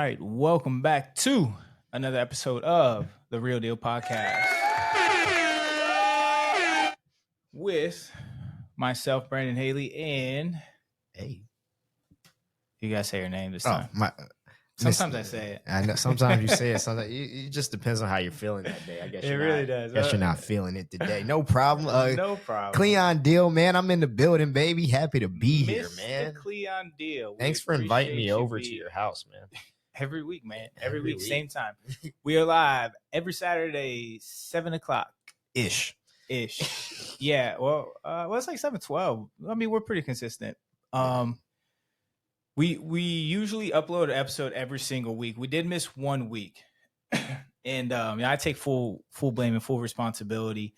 right, welcome back to another episode of the Real Deal Podcast with myself, Brandon Haley, and Hey, you guys say your name this time. Sometimes I say it. I know. Sometimes you say it. Sometimes it just depends on how you're feeling that day. I guess It really does. I guess you're not feeling it today. No problem. No problem. Cleon deal, man. I'm in the building, baby. Happy to be here, Mr. man. Cleon deal. Thanks for inviting me over to your house, man. Every week, man. Every week, week. same time. We are live every Saturday, 7 o'clock. Ish. Yeah. Well, it's like 7:12. I mean, we're pretty consistent. We usually upload an episode every single week. We did miss 1 week, and I take full blame and full responsibility.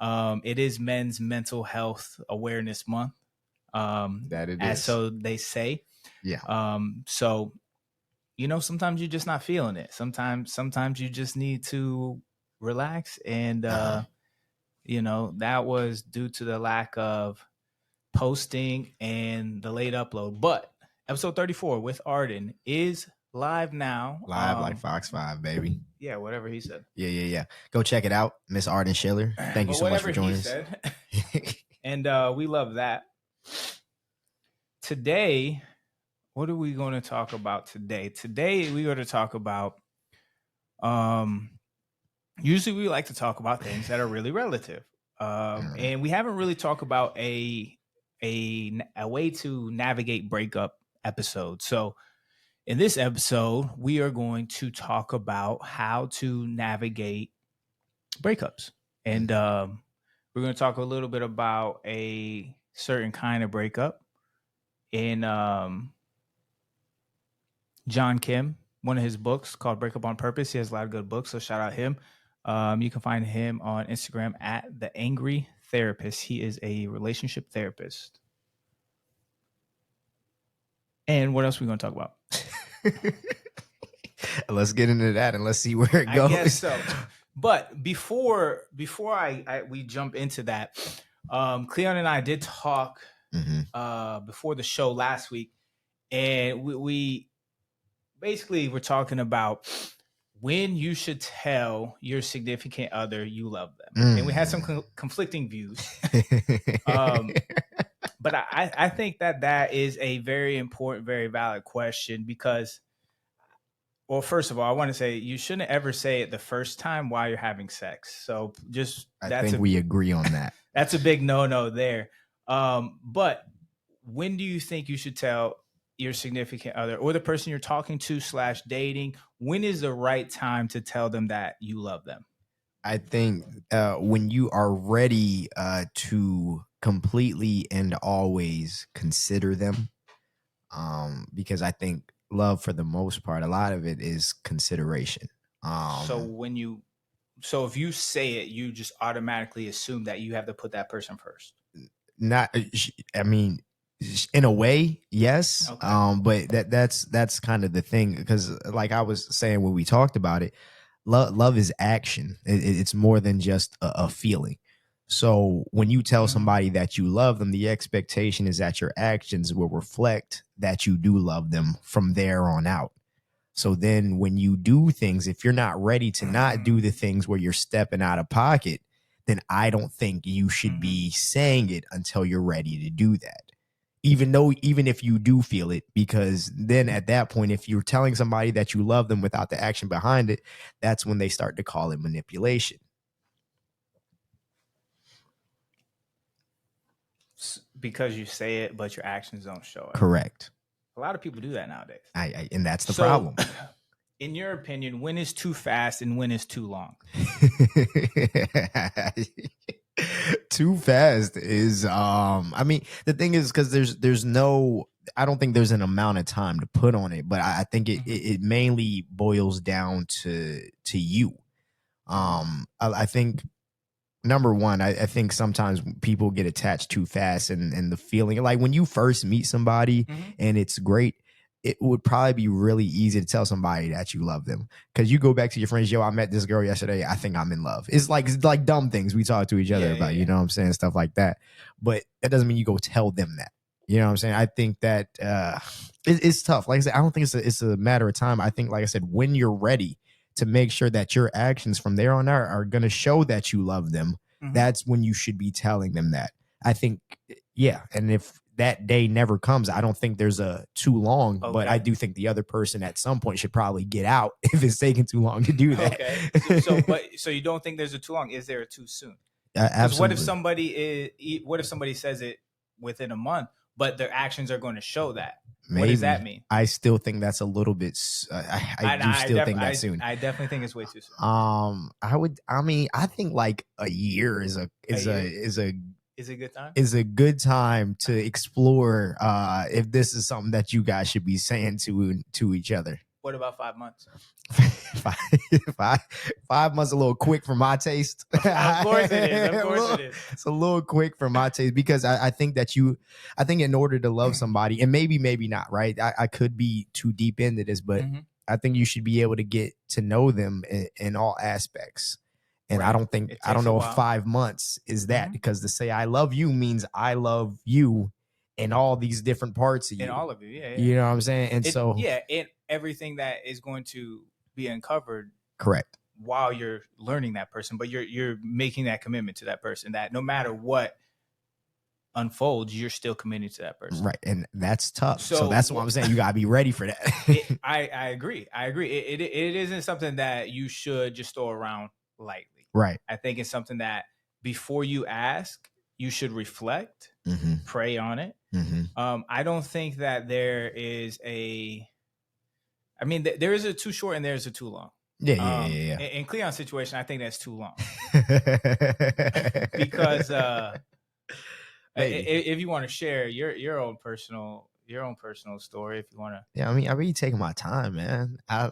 It is Men's Mental Health Awareness Month. That it as is. so they say. Yeah. So sometimes you're just not feeling it. Sometimes you just need to relax, and that was due to the lack of posting and the late upload. But episode 34 with Arden is live now. Live like Fox 5, baby. Yeah, whatever he said. Yeah. Go check it out. Miss Arden Schiller. Thank you so much for joining us. And we love that. Today, what are we going to talk about today? Today, we're going to talk about, usually we like to talk about things that are really relative. And we haven't really talked about a way to navigate breakup episode. So in this episode, we are going to talk about how to navigate breakups. And we're going to talk a little bit about a certain kind of breakup. In John Kim, one of his books called Breakup on Purpose. He has a lot of good books, so shout out him. You can find him on Instagram at The Angry Therapist. He is a relationship therapist. And what else are we going to talk about? Let's get into that and let's see where it goes. I guess so. But before we jump into that, Cleon and I did talk before the show last week, and we basically were talking about when you should tell your significant other you love them. And we had some conflicting views. But I think that is a very important, very valid question because, well, first of all, I want to say you shouldn't ever say it the first time while you're having sex. So we agree on that. That's a big no-no there. But when do you think you should tell your significant other or the person you're talking to / dating, when is the right time to tell them that you love them? I think when you are ready to completely and always consider them, because I think love, for the most part, a lot of it is consideration. So if you say it, you just automatically assume that you have to put that person first. In a way, yes. Okay. But that's kind of the thing, because like I was saying when we talked about it, love is action. It's more than just a feeling. So when you tell somebody that you love them, the expectation is that your actions will reflect that you do love them from there on out. So then when you do things, if you're not ready to not do the things where you're stepping out of pocket, then I don't think you should be saying it until you're ready to do that. Even if you do feel it, because then at that point, if you're telling somebody that you love them without the action behind it, that's when they start to call it manipulation. Because you say it, but your actions don't show it. Correct. A lot of people do that nowadays. And that's the problem. In your opinion, when is too fast and when is too long? Too fast is the thing is, because there's no, I don't think there's an amount of time to put on it, but I think it mainly boils down to you. I think number one, I think sometimes people get attached too fast, and the feeling, like when you first meet somebody and it's great, it would probably be really easy to tell somebody that you love them, because you go back to your friends. Yo, I met this girl yesterday. I think I'm in love. It's like dumb things we talk to each other about, you know what I'm saying? Stuff like that. But that doesn't mean you go tell them that. You know what I'm saying? I think that it's tough. Like I said, I don't think it's a matter of time. I think, like I said, when you're ready to make sure that your actions from there on out are going to show that you love them, that's when you should be telling them that. I think, yeah. And if that day never comes, I don't think there's a too long, but I do think the other person at some point should probably get out if it's taking too long to do that. Okay. So you don't think there's a too long? Is there a too soon? Because what if somebody says it within a month, but their actions are going to show that? Maybe. What does that mean? I still think that's a little bit. I do still think that's soon. I definitely think it's way too soon. I think like a year is a good time. Is a good time to explore if this is something that you guys should be saying to each other. What about 5 months? 5 months a little quick for my taste. Of course it is. It's a little quick for my taste because I think in order to love somebody, and maybe not, right? I could be too deep into this, but I think you should be able to get to know them in all aspects. And I don't know if 5 months is that, because to say I love you means I love you in all these different parts of you. In all of you, yeah. You know what I'm saying? And and everything that is going to be uncovered. Correct. While you're learning that person, but you're making that commitment to that person that no matter what unfolds, you're still committed to that person. Right. And that's tough. So that's what I'm saying. You gotta be ready for that. I agree. It isn't something that you should just throw around lightly. Right. I think it's something that before you ask, you should reflect, pray on it. I don't think that there is there is a too short and there's a too long. Yeah. In Cleon's situation, I think that's too long. Because if you want to share your own personal story, if you want to. Yeah, I really taking my time, man. I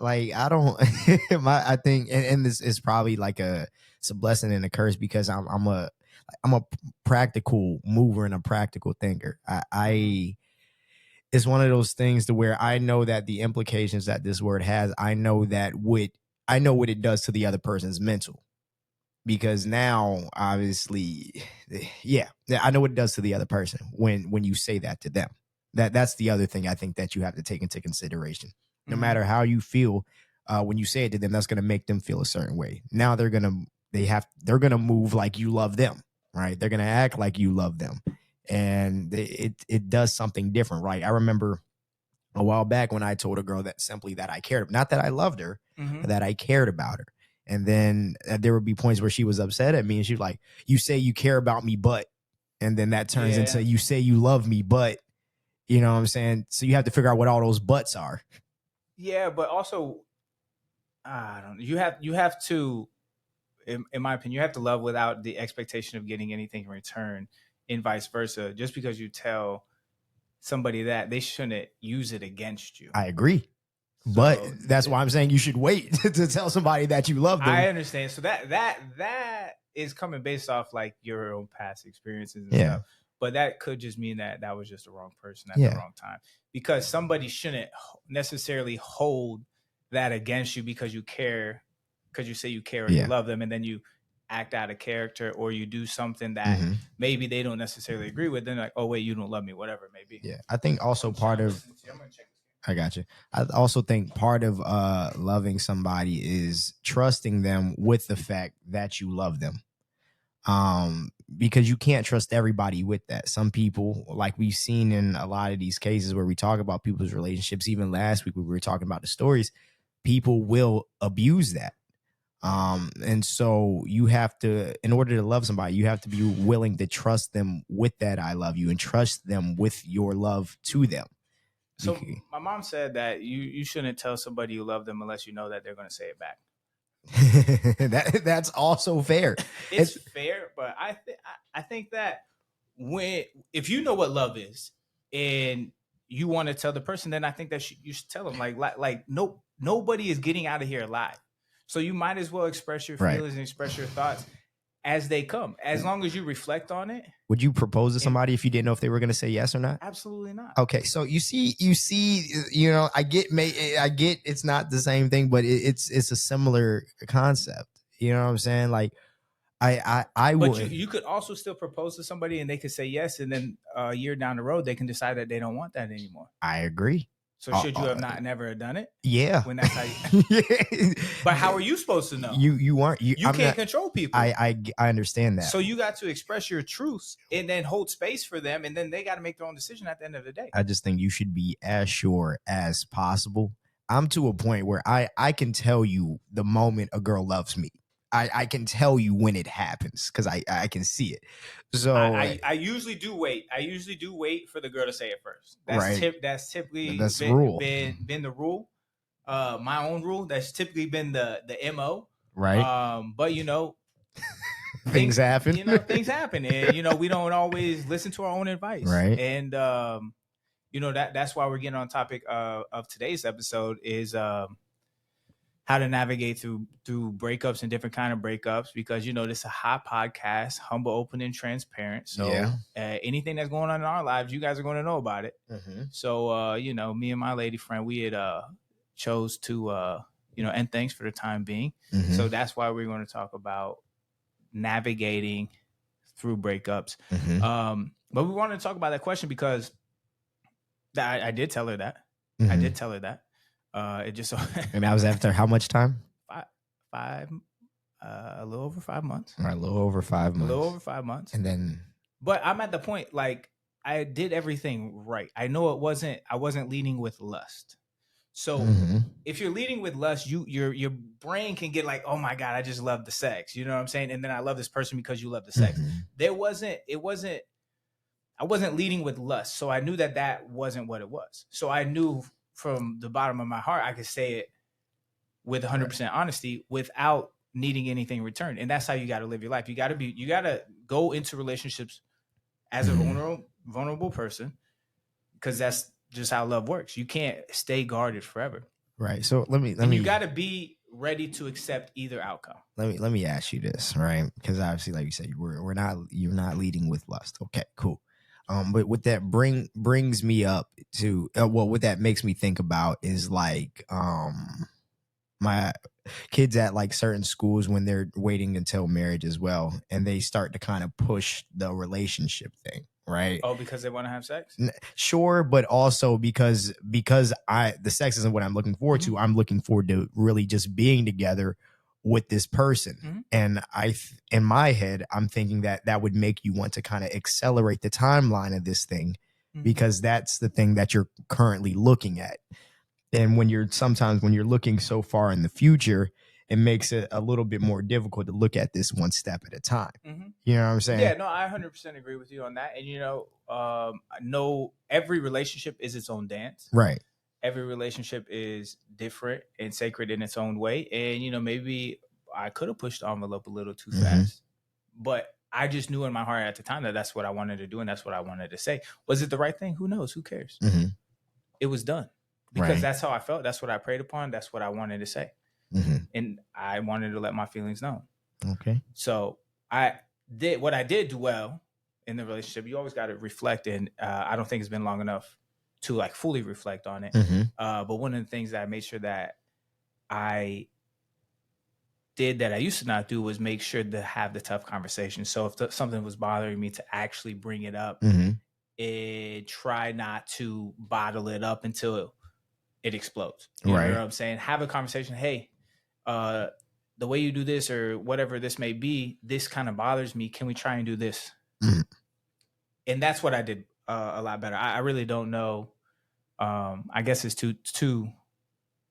think, and this is probably like it's a blessing and a curse, because I'm a practical mover and a practical thinker. It's one of those things to where I know that the implications that this word has, I know what it does to the other person's mental, because now obviously, yeah, I know what it does to the other person when you say that to them. That's the other thing I think that you have to take into consideration. No matter how you feel, when you say it to them, that's going to make them feel a certain way. Now they're going to move like you love them, right? They're going to act like you love them. And it does something different, right? I remember a while back when I told a girl that I cared, not that I loved her, that I cared about her. And then there would be points where she was upset at me, and she was like, "You say you care about me, but," and then that turns into, "You say you love me, but," you know what I'm saying? So you have to figure out what all those buts are. Yeah, but also, I don't know. You have to, in my opinion, you have to love without the expectation of getting anything in return, and vice versa. Just because you tell somebody that, they shouldn't use it against you. I agree. But that's why I'm saying you should wait to tell somebody that you love them. I understand. So that is coming based off like your own past experiences and stuff. But that could just mean that was just the wrong person at the wrong time. Because somebody shouldn't necessarily hold that against you because you care, because you say you care or you love them, and then you act out of character or you do something that maybe they don't necessarily agree with. Then like, oh wait, you don't love me, whatever it may be. Yeah, I think also part of I got you. I also think part of loving somebody is trusting them with the fact that you love them. Because you can't trust everybody with that. Some people, like we've seen in a lot of these cases where we talk about people's relationships, even last week we were talking about the stories, people will abuse that. And so you have to, in order to love somebody, you have to be willing to trust them with that I love you, and trust them with your love to them. So my mom said that you shouldn't tell somebody you love them unless you know that they're going to say it back. That's also fair. It's fair, but I think that if you know what love is and you want to tell the person, then I think that you should tell them like nobody is getting out of here alive. So you might as well express your feelings and express your thoughts as they come, as long as you reflect on it. Would you propose to somebody if you didn't know if they were going to say yes or not? Absolutely not. Okay, so you see, you know, I get it's not the same thing, but it's a similar concept. You know what I'm saying? Like, I But would. you could also still propose to somebody and they could say yes, and then a year down the road they can decide that they don't want that anymore. I agree. So should you have never done it? Yeah. When that's how you Yeah. But how are you supposed to know? You aren't you You I'm can't not, control people. I understand that. So you got to express your truths and then hold space for them, and then they got to make their own decision at the end of the day. I just think you should be as sure as possible. I'm to a point where I can tell you the moment a girl loves me. I can tell you when it happens because I can see it. So I usually do wait. I usually do wait for the girl to say it first. right. That's typically That's the rule. been the rule. My own rule. That's typically been the MO. Right. But you know, Things happen. You know, things happen, and you know, we don't always listen to our own advice. Right. And you know, that's why we're getting on topic of today's episode is how to navigate through breakups and different kind of breakups, because you know, this is a hot podcast, humble, open, and transparent. So Yeah. Anything that's going on in our lives, you guys are going to know about it. Mm-hmm. So you know, me and my lady friend, we had chose to you know, end things for the time being. Mm-hmm. So that's why we're going to talk about navigating through breakups. Mm-hmm. But we wanted to talk about that question because I did tell her that. Mm-hmm. I did tell her that. It just so And that was after how much time? A little over 5 months. All right, a little over 5 months. A little over 5 months. And then, but I'm at the point, like, I did everything right. I know I wasn't leading with lust. So if you're leading with lust, your brain can get like, oh my God, I just love the sex. You know what I'm saying? And then I love this person because you love the sex. I wasn't leading with lust. So I knew that wasn't what it was. So I knew from the bottom of my heart, I could say it with 100% honesty without needing anything returned. And that's how you got to live your life. You got to go into relationships as a vulnerable person, because that's just how love works. You can't stay guarded forever. Right. So let me you got to be ready to accept either outcome. Let me ask you this, right? Because obviously, like you said, you're not leading with lust. Okay, cool. But what that brings me up to, what that makes me think about is like, my kids at like certain schools when they're waiting until marriage as well, and they start to kind of push the relationship thing, right? Oh, because they want to have sex? Sure, but also because the sex isn't what I'm looking forward to. I'm looking forward to really just being together with this person. And in my head, I'm thinking that would make you want to kind of accelerate the timeline of this thing, because that's the thing that you're currently looking at. And sometimes when you're looking so far in the future, it makes it a little bit more difficult to look at this one step at a time. You know what I'm saying? Yeah, no, I 100% agree with you on that. And you know, no, every relationship is its own dance. Right. Every relationship is different and sacred in its own way. And you know, maybe I could have pushed the envelope a little too fast, but I just knew in my heart at the time that that's what I wanted to do and that's what I wanted to say. Was it the right thing? Who knows? Who cares? It was done. Because that's how I felt. That's what I prayed upon. That's what I wanted to say. And I wanted to let my feelings known. Okay. So I did what I did do well in the relationship. You always got to reflect. And I don't think it's been long enough to like fully reflect on it. But one of the things that I made sure that I did that I used to not do was make sure to have the tough conversation. So if something was bothering me, to actually bring it up and try not to bottle it up until it explodes. You know what I'm saying? Have a conversation. Hey, the way you do this or whatever this may be, this kind of bothers me. Can we try and do this? And that's what I did a lot better. I really don't know. I guess it's too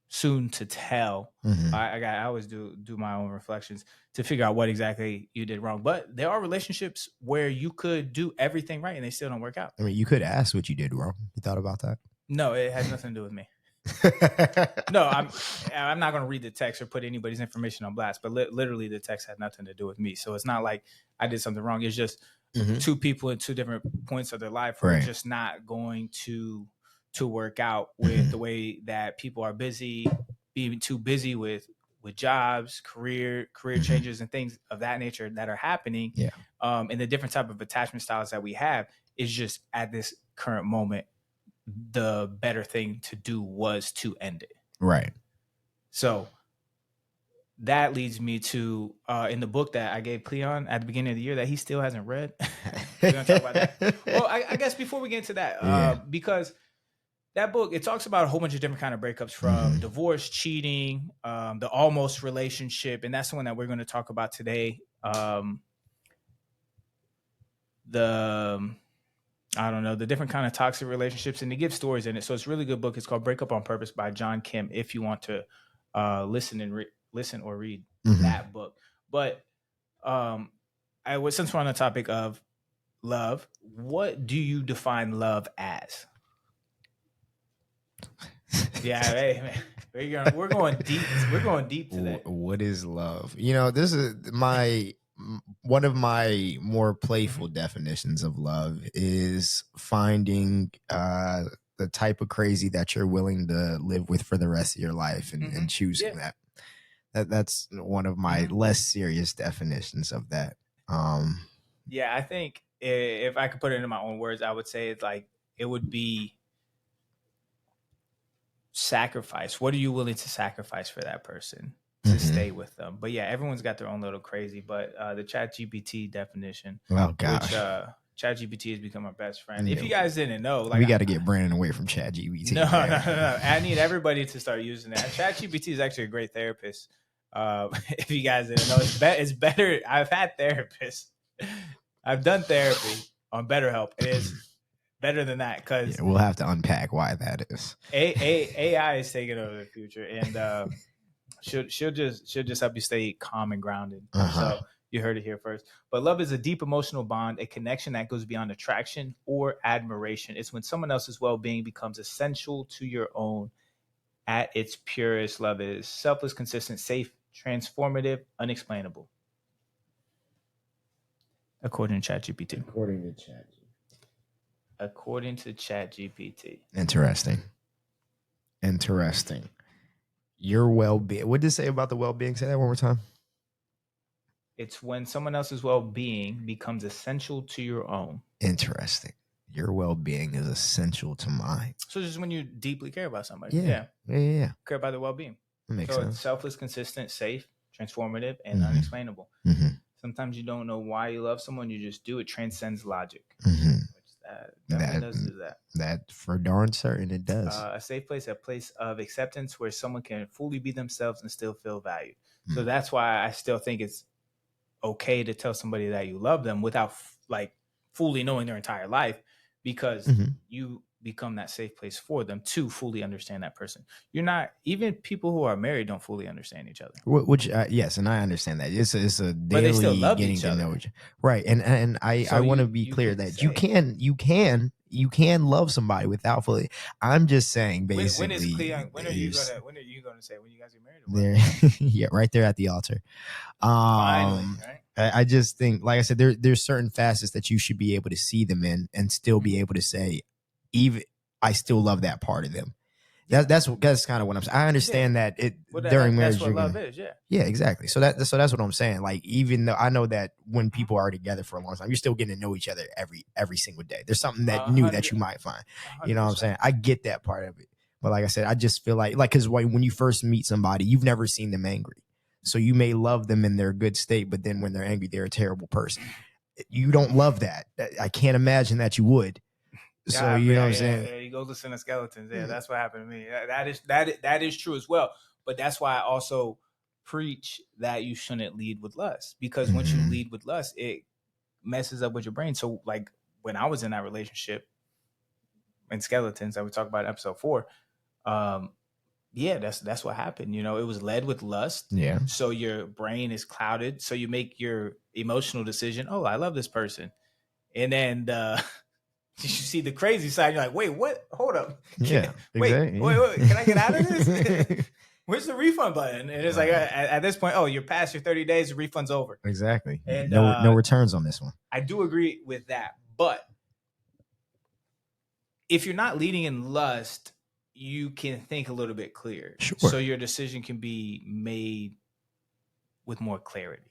soon to tell. I always do my own reflections to figure out what exactly you did wrong. But there are relationships where you could do everything right and they still don't work out. I mean, you could ask what you did wrong. You thought about that? No, it has nothing to do with me. No, I'm not going to read the text or put anybody's information on blast, but literally the text had nothing to do with me. So it's not like I did something wrong. It's just two people in two different points of their life who are just not going to work out with the way that people are busy, being too busy with jobs, career changes and things of that nature that are happening. And the different type of attachment styles that we have is just at this current moment, the better thing to do was to end it. Right. So that leads me to in the book that I gave Cleon at the beginning of the year that he still hasn't read. We're gonna talk about that. Well, I guess before we get into that, Yeah. because that book, it talks about a whole bunch of different kind of breakups, from divorce, cheating, the almost relationship, and that's the one that we're going to talk about today. The I don't know, the different kind of toxic relationships, and they give stories in it. So it's a really good book. It's called Breakup on Purpose by John Kim. If you want to listen or read that book, but since we're on the topic of love, what do you define love as? Yeah, hey, man, we're going deep. We're going deep today. What is love? You know, this is one of my more playful definitions of love is finding the type of crazy that you're willing to live with for the rest of your life, and choosing that. That's one of my less serious definitions of that. Yeah, I think if I could put it in my own words, I would say it's like it would be sacrifice. What are you willing to sacrifice for that person to stay with them? But yeah, everyone's got their own little crazy. But the ChatGPT definition, which ChatGPT has become our best friend. If you guys didn't know, like, we got to get Brandon away from ChatGPT. No. I need everybody to start using it. ChatGPT is actually a great therapist. If you guys didn't know, it's better. I've had therapists. I've done therapy on BetterHelp. It is better than that, because we'll have to unpack why that is. AI is taking over the future, and she'll just help you stay calm and grounded. So you heard it here first. But love is a deep emotional bond, a connection that goes beyond attraction or admiration. It's when someone else's well-being becomes essential to your own. At its purest, love is selfless, consistent, safe, transformative, unexplainable. According to ChatGPT. According to ChatGPT. Interesting. Your well-being. What did it say about the well-being? Say that one more time. It's when someone else's well-being becomes essential to your own. Interesting. Your well-being is essential to mine. So just when you deeply care about somebody. Yeah. Care about their well-being. That makes sense. It's selfless, consistent, safe, transformative, and unexplainable. Sometimes you don't know why you love someone. You just do. It transcends logic. That does do that. That for darn certain it does. A safe place, a place of acceptance where someone can fully be themselves and still feel valued. So that's why I still think it's okay to tell somebody that you love them without like fully knowing their entire life, because you become that safe place for them to fully understand that person. You're not, even people who are married don't fully understand each other. Which yes, and I understand that it's a daily but they still love getting each to know each other. Right, and I want to be clear that you can love somebody without fully. I'm just saying, basically, when is Cleon? When are you gonna say when you guys get married? There, yeah, right there at the altar. Finally, right? I just think, like I said, there's certain facets that you should be able to see them in and still be able to say, even I still love that part of them. That's kind of what I'm saying. I understand that during marriage, that's what love is. Yeah, exactly. So that's what I'm saying. Like, even though I know that when people are together for a long time, you're still getting to know each other every single day. There's something that new that you might find. 100%. You know what I'm saying? I get that part of it. But like I said, I just feel like because when you first meet somebody, you've never seen them angry. So you may love them in their good state, but then when they're angry, they're a terrible person. You don't love that. I can't imagine that you would. So you know what I'm saying? Yeah, you go listen to Skeletons. Yeah, that's what happened to me. That is true as well. But that's why I also preach that you shouldn't lead with lust, because once you lead with lust, it messes up with your brain. So like when I was in that relationship in Skeletons that we talked about in episode 4, yeah, that's what happened. You know, it was led with lust. Yeah. So your brain is clouded. So you make your emotional decision. Oh, I love this person. And then you see the crazy side. You're like, wait, what? Hold up. Wait, can I get out of this? Where's the refund button? And it's like, at this point, oh, you're past your 30 days. The refund's over. Exactly. And no returns on this one. I do agree with that. But if you're not leading in lust, you can think a little bit clearer. Sure. So your decision can be made with more clarity.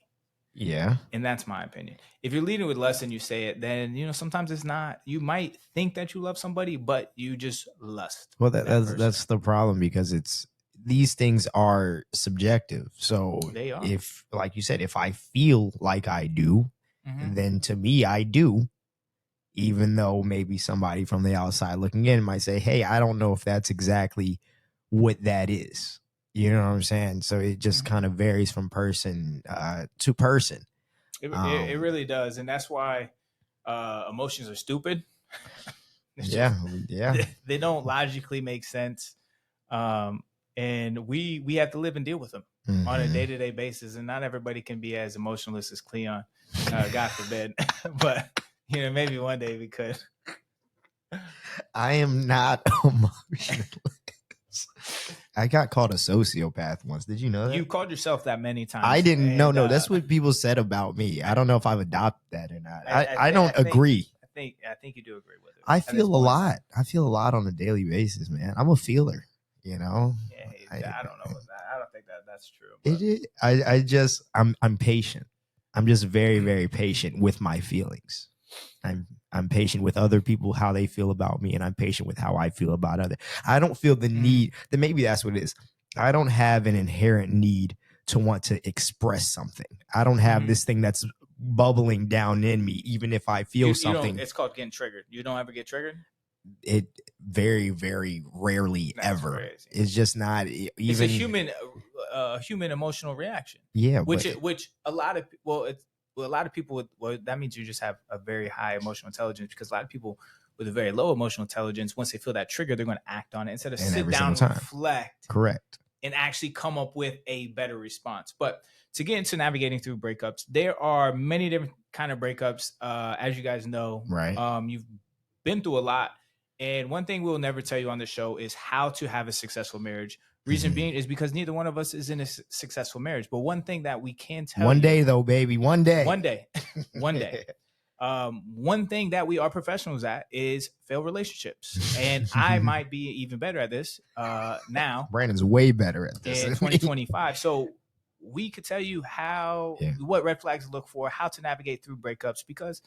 Yeah. And that's my opinion. If you're leading with lust and you say it, then, you know, sometimes it's not, you might think that you love somebody, but you just lust. Well, that's the problem, because these things are subjective. So They are. if, like you said, if I feel like I do, then to me, I do, even though maybe somebody from the outside looking in might say, hey, I don't know if that's exactly what that is. You know what I'm saying? So it just kind of varies from person to person. It really does. And that's why emotions are stupid. Yeah. They don't logically make sense. And we have to live and deal with them on a day-to-day basis. And not everybody can be as emotionless as Cleon, God forbid. But, maybe one day we could. I am not emotional. I got called a sociopath once. Did you know that? You called yourself that many times. I didn't. No, that's what people said about me. I don't know if I've adopted that or not. I don't agree. I think you do agree with it. I feel a lot. I feel a lot on a daily basis, man. I'm a feeler, Yeah, I don't know. I don't think that's true. It is. I'm patient. I'm just very, very patient with my feelings. I'm patient with other people, how they feel about me, and I'm patient with how I feel about others. I don't feel the need that maybe that's what it is. I don't have an inherent need to want to express something. I don't have this thing that's bubbling down in me, even if I feel something. It's called getting triggered. You don't ever get triggered? It very, very rarely ever. Crazy. It's just not even. It's a human emotional reaction. Yeah, which a lot of people that means you just have a very high emotional intelligence, because a lot of people with a very low emotional intelligence, once they feel that trigger, they're going to act on it instead of sit down and reflect. Correct. And actually come up with a better response. But to get into navigating through breakups, there are many different kind of breakups. As you guys know, right? You've been through a lot. And one thing we'll never tell you on the show is how to have a successful marriage. Reason being is because neither one of us is in a successful marriage. But one thing that we can tell one day, though, baby, one day. One day. One thing that we are professionals at is failed relationships. And I might be even better at this now. Brandon's way better at this in 2025. So we could tell you what red flags to look for, how to navigate through breakups, because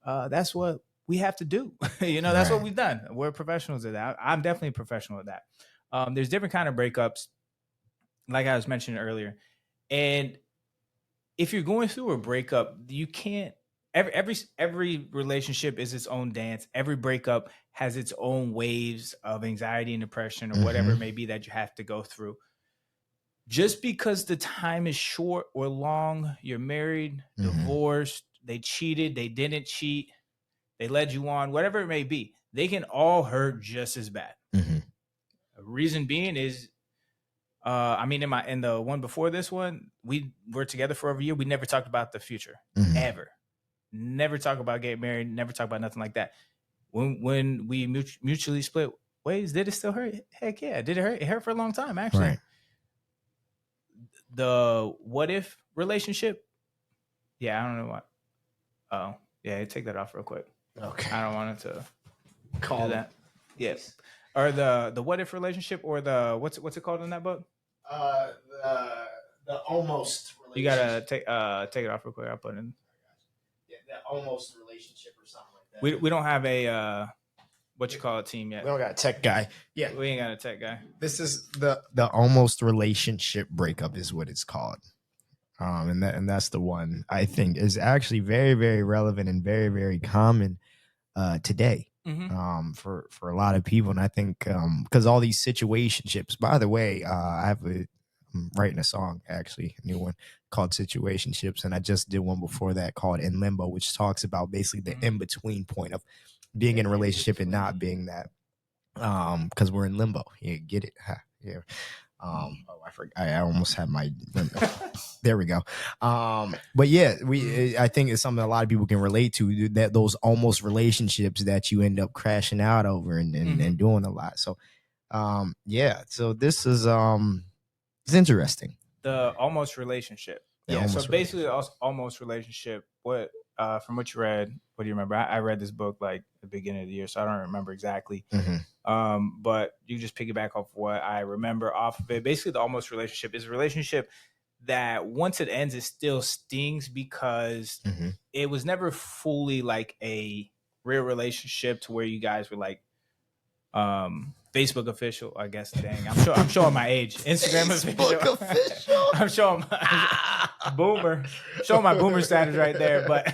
that's what we have to do. That's what we've done. We're professionals at that. I'm definitely a professional at that. There's different kind of breakups, like I was mentioning earlier. And if you're going through a breakup, you can't, every relationship is its own dance. Every breakup has its own waves of anxiety and depression or whatever it may be that you have to go through. Just because the time is short or long, you're married, divorced, they cheated, they didn't cheat, they led you on, whatever it may be, they can all hurt just as bad. Reason being is, in the one before this one, we were together for over a year. We never talked about the future, ever. Never talk about getting married. Never talk about nothing like that. When we mutually split ways, did it still hurt? Heck yeah, did it hurt? It hurt for a long time, actually. Right. The what if relationship? Yeah, I don't know what. Oh, yeah, take that off real quick. Okay. I don't want it to call that. Yes. Or the what if relationship, or the what's it called in that book? The almost relationship. You gotta take it off real quick. I'll put it in. Yeah, the almost relationship or something like that. We don't have a team yet. We don't got a tech guy. Yeah, we ain't got a tech guy. This is the almost relationship breakup is what it's called. And that's the one I think is actually very, very relevant and very, very common today. For a lot of people. And I think because all these situationships, by the way, I'm writing a song, actually, a new one called Situationships, and I just did one before that called In Limbo, which talks about basically the in-between point of being in a relationship and not being that, because we're in limbo. You get it? Yeah. I forgot. I almost had my. There we go. But yeah, I think it's something a lot of people can relate to. That those almost relationships that you end up crashing out over and doing a lot. So, yeah. So this is it's interesting. The almost relationship. So basically, the almost relationship. What from what you read? What do you remember? I read this book like the beginning of the year, so I don't remember exactly. But you just piggyback off what I remember off of it. Basically, the almost relationship is a relationship that once it ends, it still stings because it was never fully like a real relationship to where you guys were like Facebook official, I guess. Dang, I'm showing my age. Instagram Facebook official. I'm showing my boomer. Showing my boomer status right there, but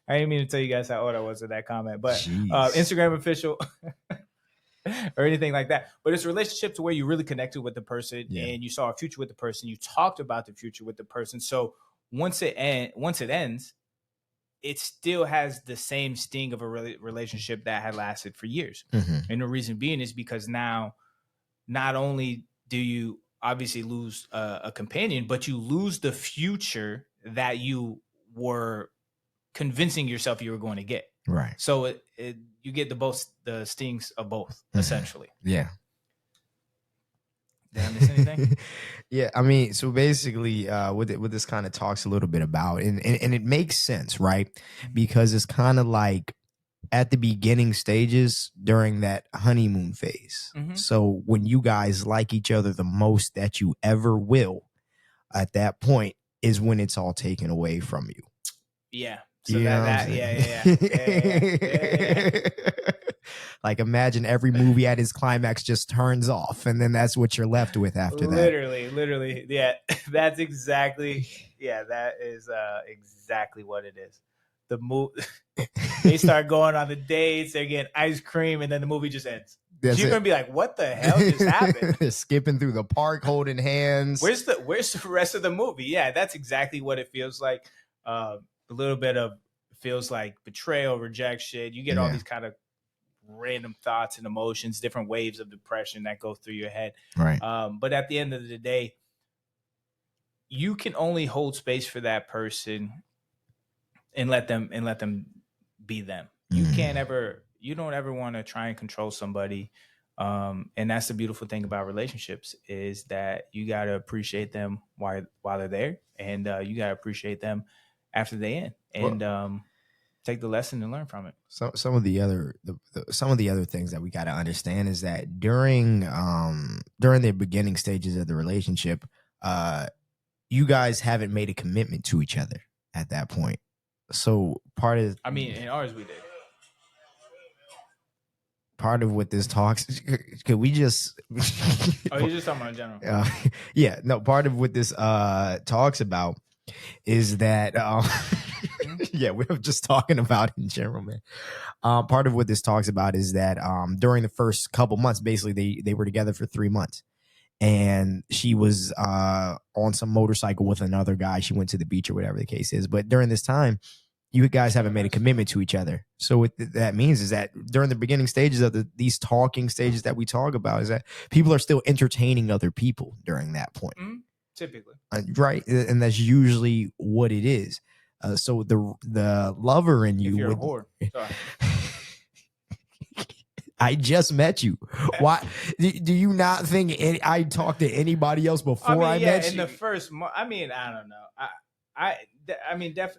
I didn't mean to tell you guys how old I was in that comment. But Instagram official or anything like that. But it's a relationship to where you really connected with the person and you saw a future with the person. You talked about the future with the person. So once it ends, it still has the same sting of a relationship that had lasted for years. And the reason being is because now not only do you obviously lose a companion, but you lose the future that you were convincing yourself you were going to get. Right. So you get the stings of both, essentially. Yeah. Did I miss anything? Yeah, I mean, so basically, what this kind of talks a little bit about, and it makes sense, right? Because it's kind of like at the beginning stages during that honeymoon phase. So when you guys like each other the most that you ever will, at that point is when it's all taken away from you. Yeah. So yeah. Like imagine every movie at its climax just turns off, and then that's what you're left with after that. Literally, yeah. That's exactly, that is exactly what it is. The movie, they start going on the dates, they're getting ice cream, and then the movie just ends. So you're gonna be like, "What the hell just happened?" They're skipping through the park, holding hands. Where's the rest of the movie? Yeah, that's exactly what it feels like. A little bit of feels like betrayal, rejection. You get all these kind of random thoughts and emotions, different waves of depression that go through your head. Right. But at the end of the day, you can only hold space for that person and let them be them. You don't ever want to try and control somebody. And that's the beautiful thing about relationships is that you got to appreciate them while they're there, and you got to appreciate them after they end, and take the lesson and learn from it. So some of the other things that we got to understand is that during the beginning stages of the relationship, you guys haven't made a commitment to each other at that point. So in ours we did. Part of what this talks, could we just you're just talking about in general. Part of what this talks about is that we're just talking about in general, man. Part of what this talks about is that during the first couple months, basically they were together for 3 months, and she was on some motorcycle with another guy. She went to the beach or whatever the case is. But during this time, you guys haven't made a commitment to each other. So what that means is that during the beginning stages of these talking stages that we talk about is that people are still entertaining other people during that point. Typically. Right. And that's usually what it is. So the lover in you. If you're a whore. Sorry. I just met you. Why do you not think I talked to anybody else before I met you? In the first month, I don't know.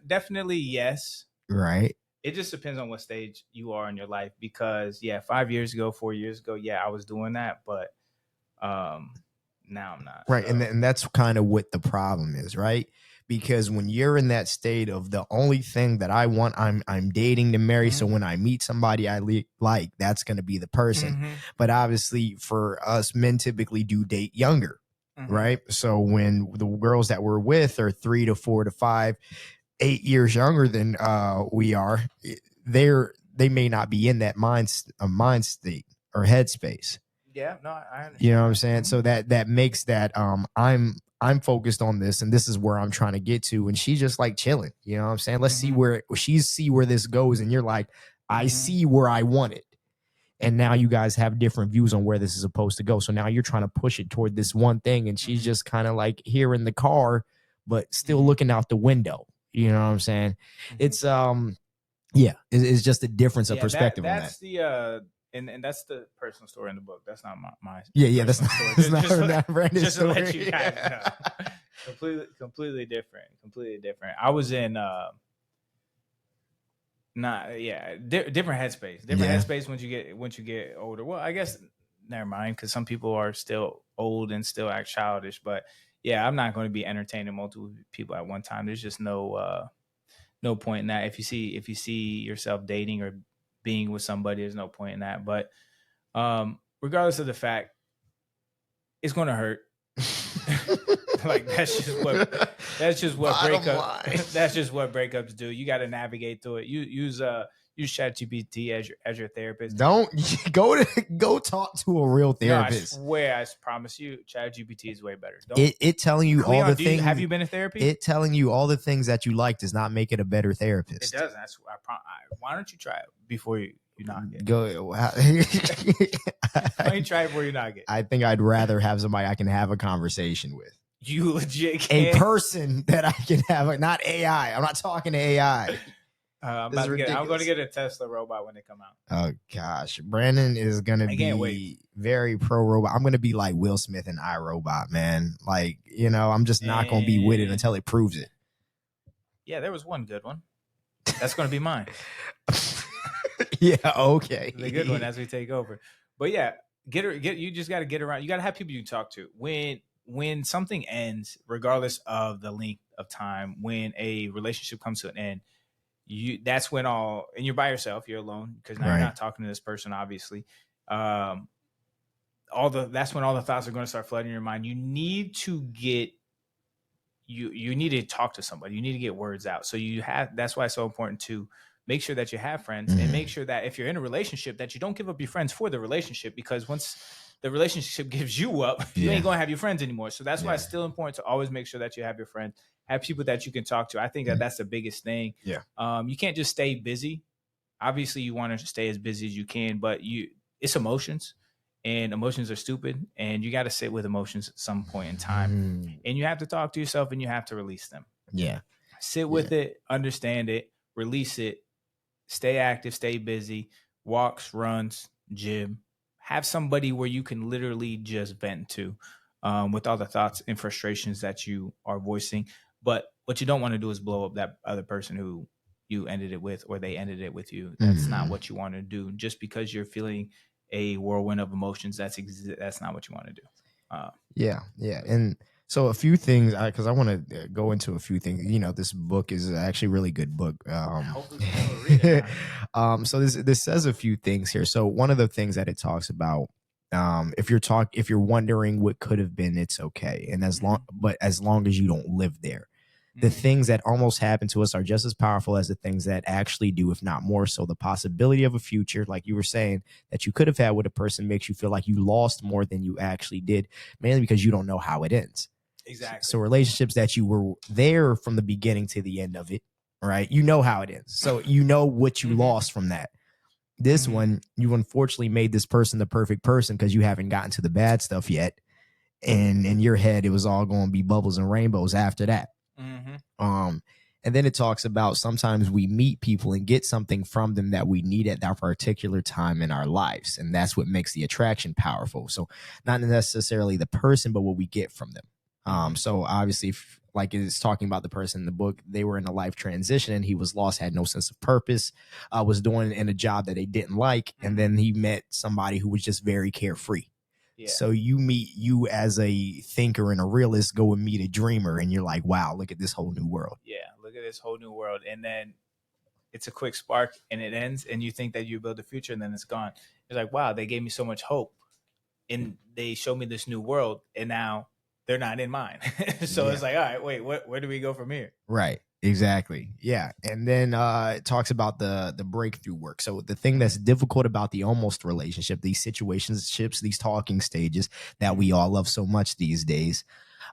Definitely yes. Right. It just depends on what stage you are in your life, because 5 years ago, 4 years ago, I was doing that, but now I'm not. Right. So. And that's kind of what the problem is, right? Because when you're in that state of the only thing that I want, I'm dating to marry. So when I meet somebody I like, that's going to be the person. But obviously for us, men typically do date younger, right? So when the girls that we're with are 3 to 4 to 5, 8 years younger than we are, they may not be in that mind state or headspace. Yeah, no, I understand. You know what I'm saying? So that makes that I'm focused on this, and this is where I'm trying to get to, and she's just like chilling. You know what I'm saying? Let's see where this goes, and you're like, I see where I want it, and now you guys have different views on where this is supposed to go. So now you're trying to push it toward this one thing, and she's just kind of like here in the car, but still looking out the window. You know what I'm saying? It's it's just a difference of perspective. That's And that's the personal story in the book. That's not my that's not Brandon's just story. To let you guys know. completely different. I was in different headspace. Headspace once you get older. Well, I guess never mind, because some people are still old and still act childish. But I'm not going to be entertaining multiple people at one time. There's just no point in that. If you see yourself dating or being with somebody. There's no point in that. But regardless of the fact, it's going to hurt. Like that's just what breakups do. You got to navigate through it. Use ChatGPT as your therapist. Don't go talk to a real therapist. No, I swear, I promise you, ChatGPT is way better. It telling you Cleon, all the things. Have you been to therapy? It telling you all the things that you like does not make it a better therapist. It doesn't. Why don't you try it before you knock it? Go. Why don't you try it before you knock it? I think I'd rather have somebody I can have a conversation with. You legit can't. A person that I can have, not AI. I'm not talking to AI. I'm going to get a Tesla robot when they come out. Oh gosh, Brandon is gonna be very pro robot. I'm gonna be like Will Smith in iRobot, man. Like, I'm just not gonna be with it until it proves it. Yeah, there was one good one. That's gonna be mine. Yeah, okay. The good one as we take over. But yeah, you just got to get around. You got to have people you talk to when something ends, regardless of the length of time. When a relationship comes to an end, that's when and you're by yourself, you're alone because now you're not talking to this person, obviously. That's when all the thoughts are going to start flooding your mind. You need to you need to talk to somebody. You need to get words out. So that's why it's so important to make sure that you have friends and make sure that if you're in a relationship that you don't give up your friends for the relationship, because once the relationship gives you up, you ain't going to have your friends anymore. So that's why it's still important to always make sure that you have your friends, have people that you can talk to. I think that's the biggest thing. Yeah. You can't just stay busy. Obviously you want to stay as busy as you can, but it's emotions and emotions are stupid and you got to sit with emotions at some point in time and you have to talk to yourself and you have to release them. Yeah. Sit with it, understand it, release it, stay active, stay busy, walks, runs, gym. Have somebody where you can literally just vent to with all the thoughts and frustrations that you are voicing. But what you don't want to do is blow up that other person who you ended it with or they ended it with you. That's not what you want to do. Just because you're feeling a whirlwind of emotions, that's not what you want to do. Yeah. And so a few things, because I want to go into a few things. This book is actually a really good book. Hopefully read it. So this says a few things here. So one of the things that it talks about, if you're wondering what could have been, it's okay. And as long as you don't live there, the things that almost happen to us are just as powerful as the things that actually do, if not more so. The possibility of a future, like you were saying, that you could have had with a person makes you feel like you lost more than you actually did, mainly because you don't know how it ends. Exactly. So relationships that you were there from the beginning to the end of it, right? You know how it ends. So you know what you lost from that. This one, you unfortunately made this person the perfect person because you haven't gotten to the bad stuff yet. And in your head, it was all going to be bubbles and rainbows after that. And then it talks about sometimes we meet people and get something from them that we need at that particular time in our lives. And that's what makes the attraction powerful. So not necessarily the person, but what we get from them. So obviously, like it's talking about the person in the book, they were in a life transition and he was lost, had no sense of purpose, was doing in a job that they didn't like. And then he met somebody who was just very carefree. Yeah. So you as a thinker and a realist go and meet a dreamer and you're like, wow, look at this whole new world. Yeah, look at this whole new world. And then it's a quick spark and it ends and you think that you build a future and then it's gone. It's like, wow, they gave me so much hope and they showed me this new world and now they're not in mine. So it's like, all right, wait, where do we go from here? Right. Exactly. Yeah. And then it talks about the breakthrough work. So the thing that's difficult about the almost relationship, these situationships, these talking stages that we all love so much these days,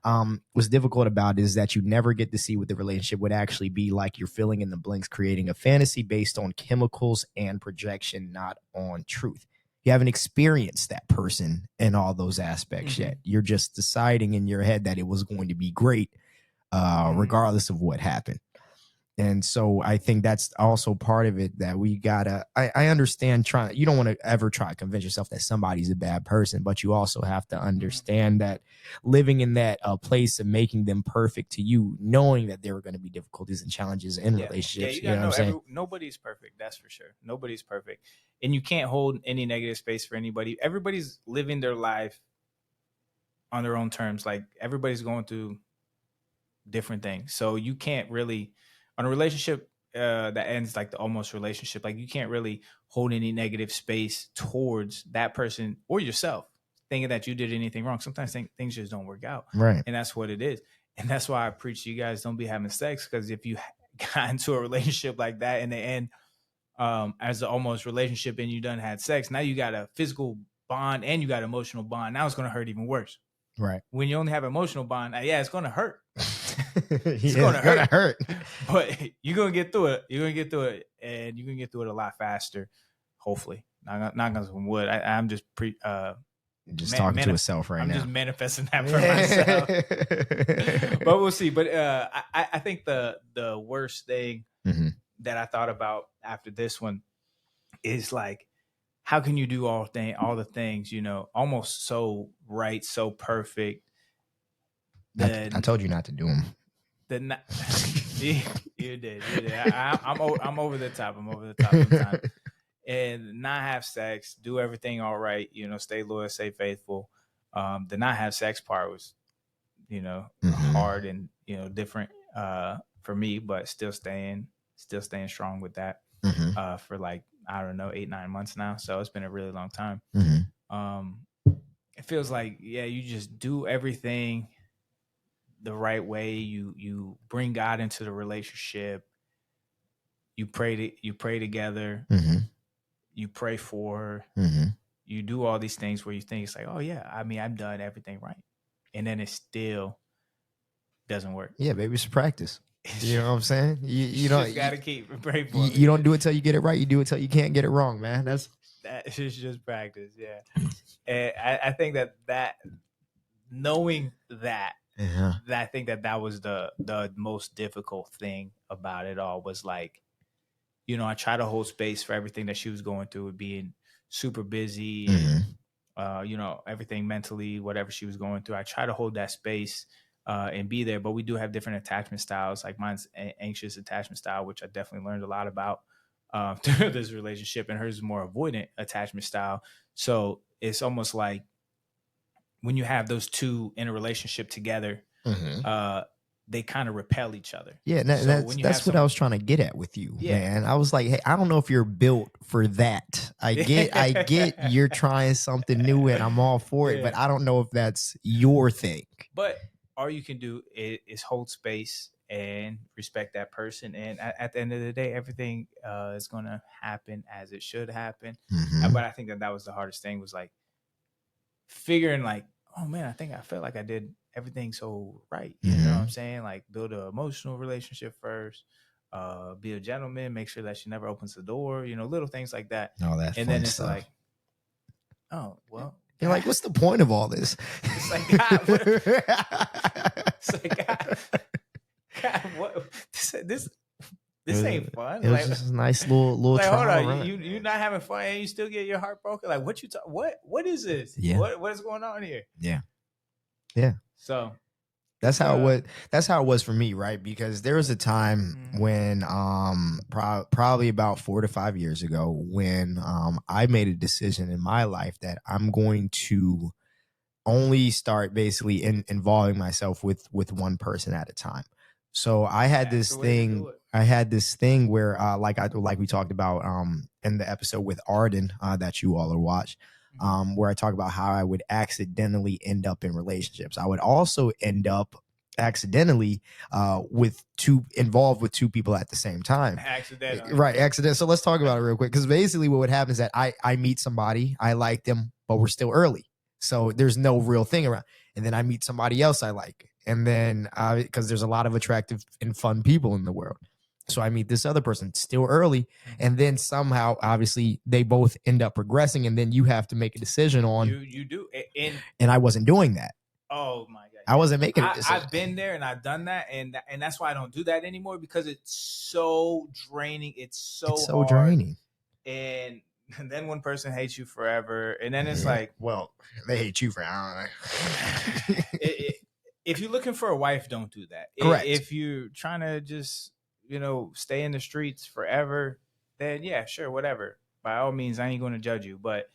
what's difficult about it is that you never get to see what the relationship would actually be like. You're filling in the blanks, creating a fantasy based on chemicals and projection, not on truth. You haven't experienced that person in all those aspects yet. You're just deciding in your head that it was going to be great, regardless of what happened. And so I think that's also part of it that we gotta, I understand you don't want to ever try to convince yourself that somebody's a bad person, but you also have to understand that living in that place of making them perfect to you, knowing that there are going to be difficulties and challenges in relationships. Yeah, you gotta know nobody's perfect. That's for sure. Nobody's perfect. And you can't hold any negative space for anybody. Everybody's living their life on their own terms. Like everybody's going through different things. So you can't really, on a relationship, that ends like the almost relationship. Like you can't really hold any negative space towards that person or yourself, thinking that you did anything wrong. Sometimes things just don't work out, Right. and that's what it is. And that's why I preach to you guys, don't be having sex, because if you got into a relationship like that and they end as an almost relationship and you done had sex, now you got a physical bond and you got emotional bond. Now it's going to hurt even worse. Right. When you only have emotional bond, yeah, it's going to hurt. It's going to hurt. But you're going to get through it. You're going to get through it, and you're going to get through it a lot faster, hopefully. Not on some wood. I'm just talking to yourself right now. I'm just manifesting that for myself. But we'll see. But I think the worst thing that I thought about after this one is like, how can you do all the things, you know, almost so right, so perfect? I told you not to do them. You did. I'm over the top. I'm over the top sometimes. And not have sex, do everything all right, you know, stay loyal, stay faithful. The not have sex part was, you know, hard and, you know, different for me, but still staying strong with that for like, I don't know, 8-9 months now. So it's been a really long time. It feels like, yeah, you just do everything the right way. You bring God into the relationship. You pray together. You pray for her. You do all these things where you think it's like, oh yeah, I mean, I've done everything right, and then it still doesn't work. Yeah, baby, it's practice. You know what I'm saying? You don't gotta keep praying for you don't do it till you get it right. You do it till you can't get it wrong, man. That is just practice. Yeah, and I think that knowing that. I think that was the most difficult thing about it all, was like, you know, I try to hold space for everything that she was going through, with being super busy and, you know, everything mentally, whatever she was going through. I try to hold that space and be there. But we do have different attachment styles. Like mine's anxious attachment style, which I definitely learned a lot about through this relationship, and hers is more avoidant attachment style. So it's almost like when you have those two in a relationship together, they kind of repel each other. Yeah, that's what I was trying to get at with you, man. I was like, hey, I don't know if you're built for that. I get you're trying something new, and I'm all for it, but I don't know if that's your thing. But all you can do is hold space and respect that person, and at the end of the day, everything is going to happen as it should happen. But I think that was the hardest thing, was like figuring like, oh man, I felt like I did everything so right. You know what I'm saying? Like, build an emotional relationship first, be a gentleman, make sure that she never opens the door, you know, little things like that. All that and fun then it's stuff. like, oh well, you're like, what's the point of all this? It's like, God, it's like, God, what this ain't fun. It was just a nice little like, trial hold on, run. you not having fun and you still get your heart broken. Like, what is this? Yeah. What is going on here? Yeah. So that's how it was for me, right? Because there was a time when probably about 4 to 5 years ago, when I made a decision in my life that I'm going to only start basically involving myself with one person at a time. So I had this thing. I had this thing where, like we talked about in the episode with Arden that you all are watched, where I talk about how I would accidentally end up in relationships. I would also end up accidentally involved with two people at the same time. Accidentally. Right, accident. So let's talk about it real quick, because basically what would happen is that I meet somebody, I like them, but we're still early. So there's no real thing around. And then I meet somebody else I like. And then because there's a lot of attractive and fun people in the world. So I meet this other person, still early. And then somehow, obviously, they both end up progressing. And then you have to make a decision on. You do. And I wasn't doing that. Oh, my God. I wasn't making a decision. I've been there and I've done that. And that's why I don't do that anymore, because it's so draining. It's so hard. Draining. And then one person hates you forever. And then it's like, well, they hate you for, I don't know. If you're looking for a wife, don't do that. Correct. If you're trying to just, you know, stay in the streets forever, then yeah, sure, whatever. By all means, I ain't going to judge you. But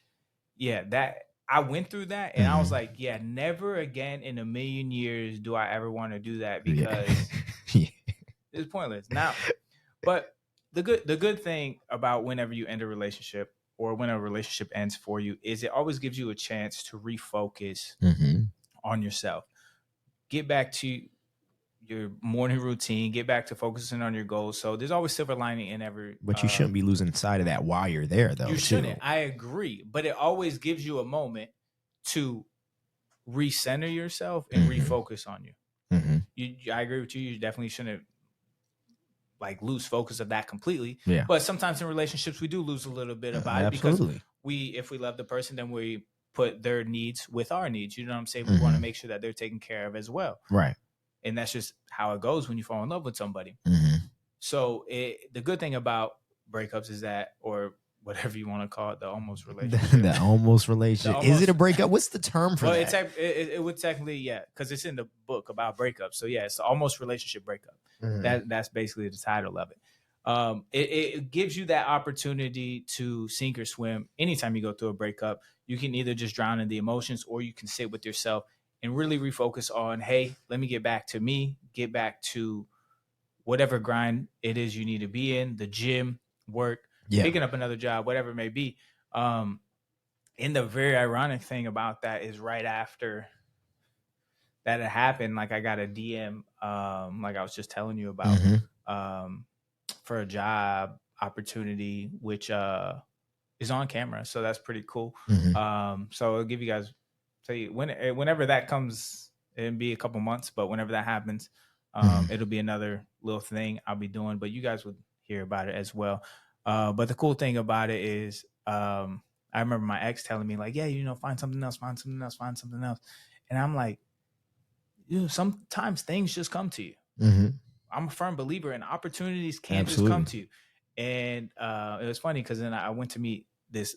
yeah, that I went through that, and I was like, yeah, never again in a million years do I ever want to do that, because it's pointless. Now, but the good thing about whenever you end a relationship or when a relationship ends for you is it always gives you a chance to refocus on yourself. Get back to your morning routine, get back to focusing on your goals. So there's always silver lining in every But you shouldn't be losing sight of that while you're there, though. you shouldn't. I agree, but it always gives you a moment to recenter yourself and refocus on you. I agree with you. You definitely shouldn't like lose focus of that completely. Yeah. But sometimes in relationships we do lose a little bit about it because if we love the person, then we put their needs with our needs. You know what I'm saying? We want to make sure that they're taken care of as well. Right. And that's just how it goes when you fall in love with somebody. So the good thing about breakups is that, or whatever you want to call it, the almost relationship. The almost relationship. Is it a breakup? What's the term for that? It would technically, yeah, because it's in the book about breakups. So yeah, it's the almost relationship breakup. That's basically the title of it. It gives you that opportunity to sink or swim. Anytime you go through a breakup, you can either just drown in the emotions or you can sit with yourself and really refocus on, hey, let me get back to me, get back to whatever grind it is you need to be in, the gym, work, picking up another job, whatever it may be. And the very ironic thing about that is right after that it happened, like I got a DM, like I was just telling you about, for a job opportunity, which is on camera. So that's pretty cool. So I'll give you guys, whenever that comes, it'll be a couple months, but whenever that happens, it'll be another little thing I'll be doing, but you guys would hear about it as well. But the cool thing about it is, I remember my ex telling me like, yeah, find something else. And I'm like, sometimes things just come to you. I'm a firm believer in opportunities can just come to you. And it was funny because then I went to meet this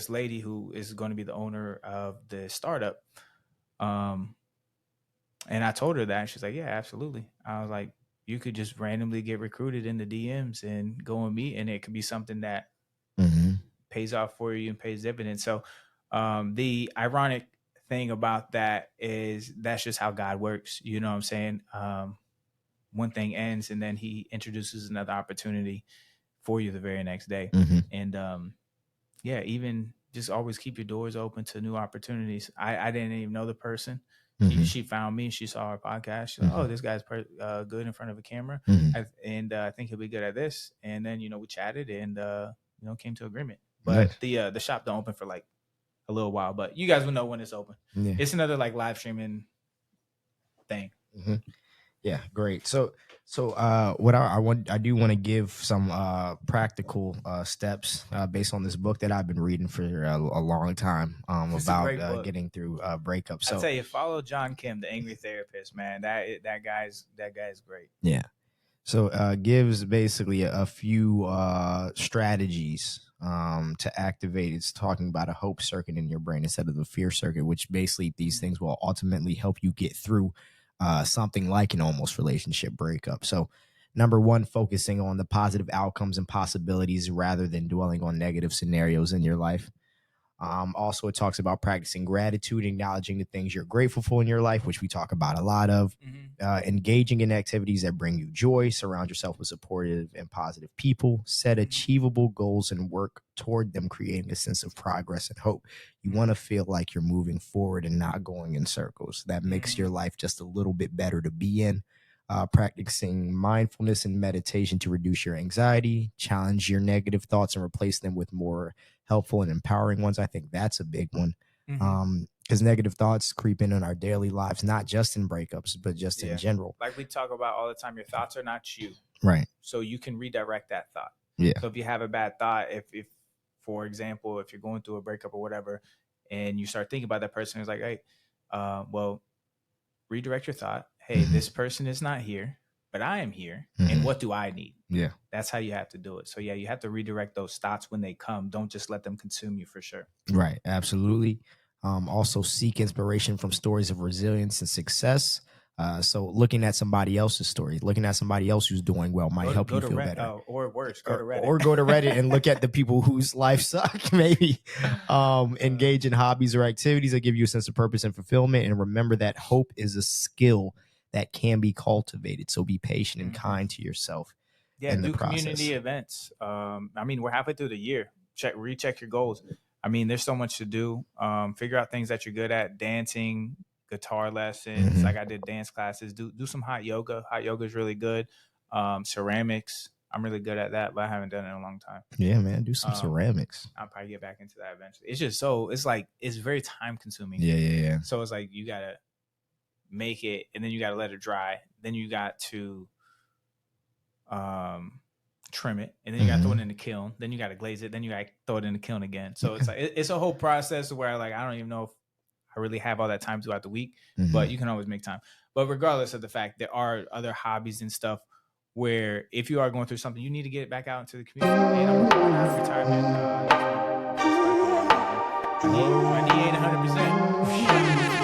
lady who is going to be the owner of the startup. And I told her that, and she's like, yeah, absolutely. I was like, you could just randomly get recruited in the DMs and go and meet, and it could be something that pays off for you and pays dividends. So the ironic thing about that is that's just how God works. You know what I'm saying? One thing ends and then he introduces another opportunity for you the very next day. And yeah, even just always keep your doors open to new opportunities. I didn't even know the person. She found me. She saw our podcast. She's like, oh, this guy's good in front of a camera. And I think he'll be good at this. And then, we chatted and, came to agreement. But the shop don't open for like a little while, but you guys will know when it's open. It's another like live streaming thing. Yeah, great. So what I do want to give some practical steps based on this book that I've been reading for a long time about getting through breakups. So I tell you, follow John Kim, the Angry Therapist, man. That guy's great. Yeah. So gives basically a few strategies to activate. It's talking about a hope circuit in your brain instead of the fear circuit, which basically these things will ultimately help you get through something like an almost relationship breakup. So number one, focusing on the positive outcomes and possibilities rather than dwelling on negative scenarios in your life. Also, it talks about practicing gratitude, acknowledging the things you're grateful for in your life, which we talk about a lot of, engaging in activities that bring you joy, surround yourself with supportive and positive people, set achievable goals and work toward them, creating a sense of progress and hope. You want to feel like you're moving forward and not going in circles. That makes your life just a little bit better to be in. Practicing mindfulness and meditation to reduce your anxiety, challenge your negative thoughts and replace them with more helpful and empowering ones. I think that's a big one. Because negative thoughts creep in our daily lives, not just in breakups, but just in general. Like we talk about all the time, your thoughts are not you. Right. So you can redirect that thought. Yeah. So if you have a bad thought, if for example, if you're going through a breakup or whatever, and you start thinking about that person, it's like, hey, well, redirect your thought. Hey, this person is not here, but I am here. And what do I need? Yeah. That's how you have to do it. So yeah, you have to redirect those thoughts when they come. Don't just let them consume you, for sure. Right. Absolutely. Also seek inspiration from stories of resilience and success. So looking at somebody else's story, looking at somebody else who's doing well might help you feel better. Or worse, go to Reddit. Or go to Reddit and look at the people whose life suck, maybe. Engage in hobbies or activities that give you a sense of purpose and fulfillment. And remember that hope is a skill that can be cultivated. So be patient and kind to yourself. Yeah, in the do process. community events. I mean, we're halfway through the year. Recheck your goals. I mean, there's so much to do. Figure out things that you're good at: dancing, guitar lessons. Mhm. Like I did dance classes. Do some hot yoga. Hot yoga is really good. Ceramics. I'm really good at that, but I haven't done it in a long time. Yeah, man, do some Um, ceramics. I'll probably get back into that eventually. It's just so it's like it's very time consuming. Yeah. So it's like you gotta make it, and then you gotta let it dry. Then you got to trim it, and then you got to throw it in the kiln. Then you got to glaze it. Then you got to throw it in the kiln again. So it's like it's a whole process where like I don't even know if I really have all that time throughout the week, but you can always make time. But regardless of the fact, there are other hobbies and stuff where if you are going through something, you need to get it back out into the community. And I'm going out of retirement next week. My knee ain't 100%.